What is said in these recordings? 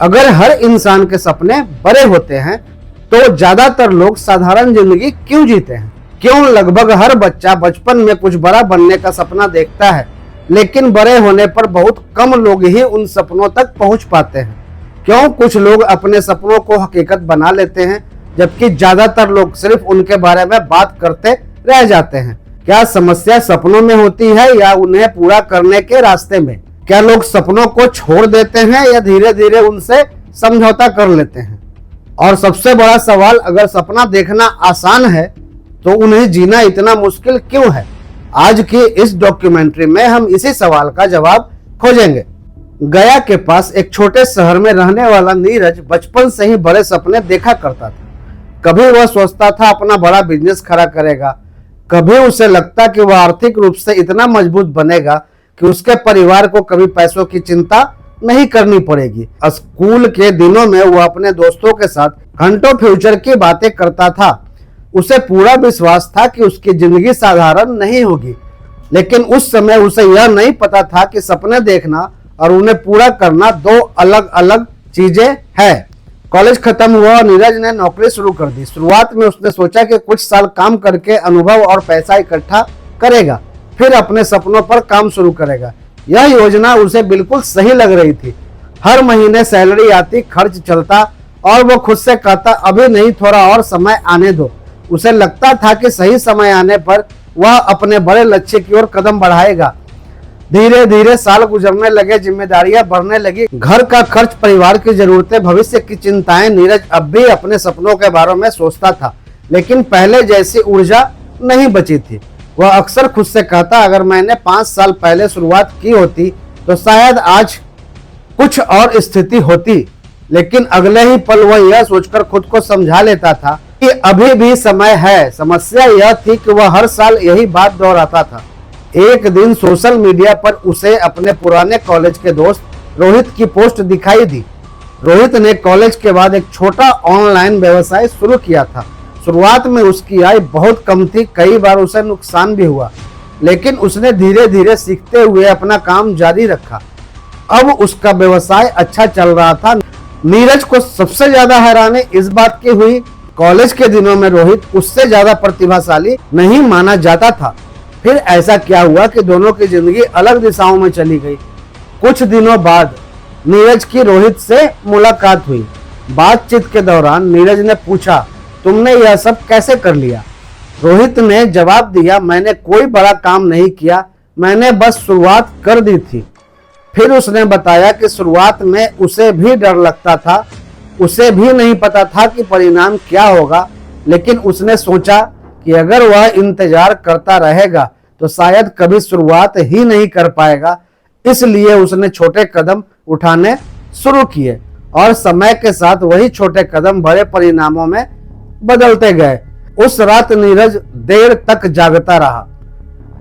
अगर हर इंसान के सपने बड़े होते हैं तो ज्यादातर लोग साधारण जिंदगी क्यों जीते हैं? क्यों लगभग हर बच्चा बचपन में कुछ बड़ा बनने का सपना देखता है, लेकिन बड़े होने पर बहुत कम लोग ही उन सपनों तक पहुंच पाते हैं? क्यों कुछ लोग अपने सपनों को हकीकत बना लेते हैं जबकि ज्यादातर लोग सिर्फ उनके बारे में बात करते रह जाते हैं? क्या समस्या सपनों में होती है या उन्हें पूरा करने के रास्ते में? क्या लोग सपनों को छोड़ देते हैं या धीरे धीरे उनसे समझौता कर लेते हैं? और सबसे बड़ा सवाल, अगर सपना देखना आसान है तो उन्हें जीना इतना मुश्किल क्यों है? आज की इस डॉक्यूमेंट्री में हम इसी सवाल का जवाब खोजेंगे। गया के पास एक छोटे शहर में रहने वाला नीरज बचपन से ही बड़े सपने देखा करता था। कभी वह सोचता था अपना बड़ा बिजनेस खड़ा करेगा, कभी उसे लगता कि वह आर्थिक रूप से इतना मजबूत बनेगा कि उसके परिवार को कभी पैसों की चिंता नहीं करनी पड़ेगी। स्कूल के दिनों में वह अपने दोस्तों के साथ घंटों फ्यूचर की बातें करता था। उसे पूरा विश्वास था कि उसकी जिंदगी साधारण नहीं होगी, लेकिन उस समय उसे यह नहीं पता था कि सपने देखना और उन्हें पूरा करना दो अलग अलग चीजें हैं। कॉलेज खत्म हुआ और नीरज ने नौकरी शुरू कर दी। शुरुआत में उसने सोचा कि कुछ साल काम करके अनुभव और पैसा इकट्ठा करेगा, फिर अपने सपनों पर काम शुरू करेगा। यह योजना उसे बिल्कुल सही लग रही थी। हर महीने सैलरी आती, खर्च चलता और वो खुद से कहता, अभी नहीं, थोड़ा और समय आने दो। उसे लगता था कि सही समय आने पर वह अपने बड़े लक्ष्य की ओर कदम बढ़ाएगा। धीरे धीरे साल गुजरने लगे, जिम्मेदारियां बढ़ने लगी, घर का खर्च, परिवार की जरूरतें, भविष्य की चिंताएं। नीरज अब भी अपने सपनों के बारे में सोचता था, लेकिन पहले जैसी ऊर्जा नहीं बची थी। वह अक्सर खुद से कहता, अगर मैंने 5 साल पहले शुरुआत की होती तो शायद आज कुछ और स्थिति होती। लेकिन अगले ही पल वह यह सोचकर खुद को समझा लेता था कि अभी भी समय है। समस्या यह थी कि वह हर साल यही बात दोहराता था। एक दिन सोशल मीडिया पर उसे अपने पुराने कॉलेज के दोस्त रोहित की पोस्ट दिखाई दी। रोहित ने कॉलेज के बाद एक छोटा ऑनलाइन व्यवसाय शुरू किया था। शुरुआत में उसकी आय बहुत कम थी, कई बार उसे नुकसान भी हुआ, लेकिन उसने धीरे धीरे सीखते हुए अपना काम जारी रखा। अब उसका व्यवसाय अच्छा चल रहा था। नीरज को सबसे ज्यादा हैरानी इस बात की हुई, कॉलेज के दिनों में रोहित उससे ज्यादा प्रतिभाशाली नहीं माना जाता था। फिर ऐसा क्या हुआ कि दोनों की जिंदगी अलग दिशाओं में चली गई। कुछ दिनों बाद नीरज की रोहित से मुलाकात हुई। बातचीत के दौरान नीरज ने पूछा, तुमने यह सब कैसे कर लिया? रोहित ने जवाब दिया, मैंने कोई बड़ा काम नहीं किया, मैंने बस शुरुआत कर दी थी। फिर उसने बताया कि शुरुआत में उसे भी डर लगता था, उसे भी नहीं पता था कि परिणाम क्या होगा, लेकिन उसने सोचा कि अगर वह इंतजार करता रहेगा तो शायद कभी शुरुआत ही नहीं कर पाएगा। इसलिए उसने छोटे कदम उठाने शुरू किए और समय के साथ वही छोटे कदम बड़े परिणामों में बदलते गए। उस रात नीरज देर तक जागता रहा।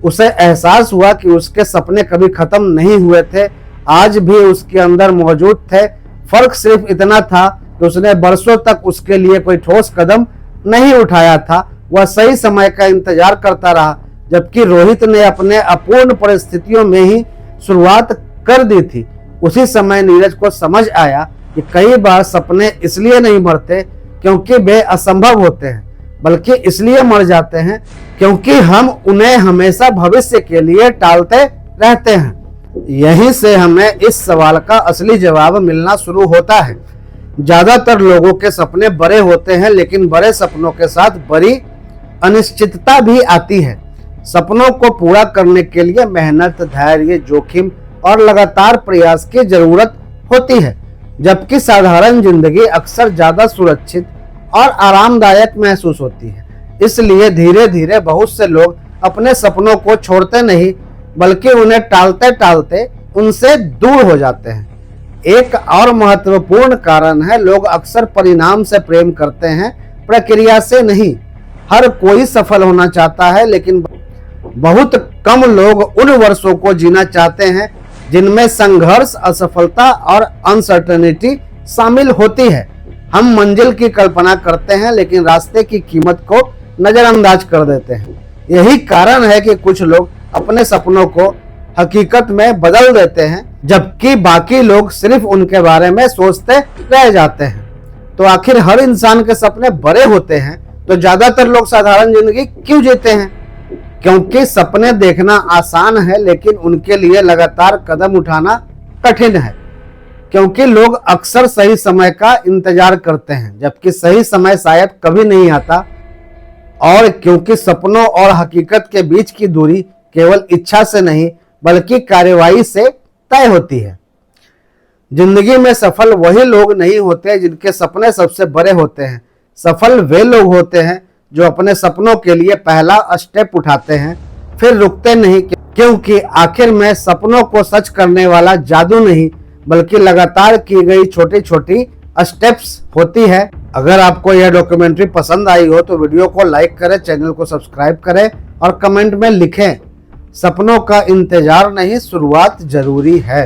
उसे एहसास हुआ कि उसके सपने कभी खत्म नहीं हुए थे, आज भी उसके अंदर मौजूद थे। फर्क सिर्फ इतना था कि उसने बरसों तक उसके लिए कोई ठोस कदम नहीं उठाया था। वह सही समय का इंतजार करता रहा, जबकि रोहित ने अपने अपूर्ण परिस्थितियों में ही शुरुआत कर दी थी। उसी समय नीरज को समझ आया कि कई बार सपने इसलिए नहीं मरते क्योंकि वे असंभव होते हैं, बल्कि इसलिए मर जाते हैं क्योंकि हम उन्हें हमेशा भविष्य के लिए टालते रहते हैं। यहीं से हमें इस सवाल का असली जवाब मिलना शुरू होता है। ज्यादातर लोगों के सपने बड़े होते हैं, लेकिन बड़े सपनों के साथ बड़ी अनिश्चितता भी आती है। सपनों को पूरा करने के लिए मेहनत, धैर्य, जोखिम और लगातार प्रयास की जरूरत होती है, जबकि साधारण जिंदगी अक्सर ज्यादा सुरक्षित और आरामदायक महसूस होती है। इसलिए धीरे धीरे बहुत से लोग अपने सपनों को छोड़ते नहीं, बल्कि उन्हें टालते टालते उनसे दूर हो जाते हैं। एक और महत्वपूर्ण कारण है, लोग अक्सर परिणाम से प्रेम करते हैं, प्रक्रिया से नहीं। हर कोई सफल होना चाहता है, लेकिन बहुत कम लोग उन वर्षों को जीना चाहते हैं जिनमें संघर्ष, असफलता और अनसर्टेनिटी शामिल होती है। हम मंजिल की कल्पना करते हैं, लेकिन रास्ते की कीमत को नजरअंदाज कर देते हैं। यही कारण है कि कुछ लोग अपने सपनों को हकीकत में बदल देते हैं, जबकि बाकी लोग सिर्फ उनके बारे में सोचते रह जाते हैं। तो आखिर हर इंसान के सपने बड़े होते हैं, तो ज्यादातर लोग साधारण जिंदगी क्यों जीते हैं? क्योंकि सपने देखना आसान है, लेकिन उनके लिए लगातार कदम उठाना कठिन है। क्योंकि लोग अक्सर सही समय का इंतजार करते हैं, जबकि सही समय शायद कभी नहीं आता। और क्योंकि सपनों और हकीकत के बीच की दूरी केवल इच्छा से नहीं, बल्कि कार्रवाई से तय होती है। जिंदगी में सफल वही लोग नहीं होते जिनके सपने सबसे बड़े होते हैं। सफल वे लोग होते हैं जो अपने सपनों के लिए पहला स्टेप उठाते हैं, फिर रुकते नहीं। क्योंकि आखिर में सपनों को सच करने वाला जादू नहीं, बल्कि लगातार की गई छोटी छोटी स्टेप्स होती है। अगर आपको यह डॉक्यूमेंट्री पसंद आई हो तो वीडियो को लाइक करें, चैनल को सब्सक्राइब करें और कमेंट में लिखें, सपनों का इंतजार नहीं, शुरुआत जरूरी है।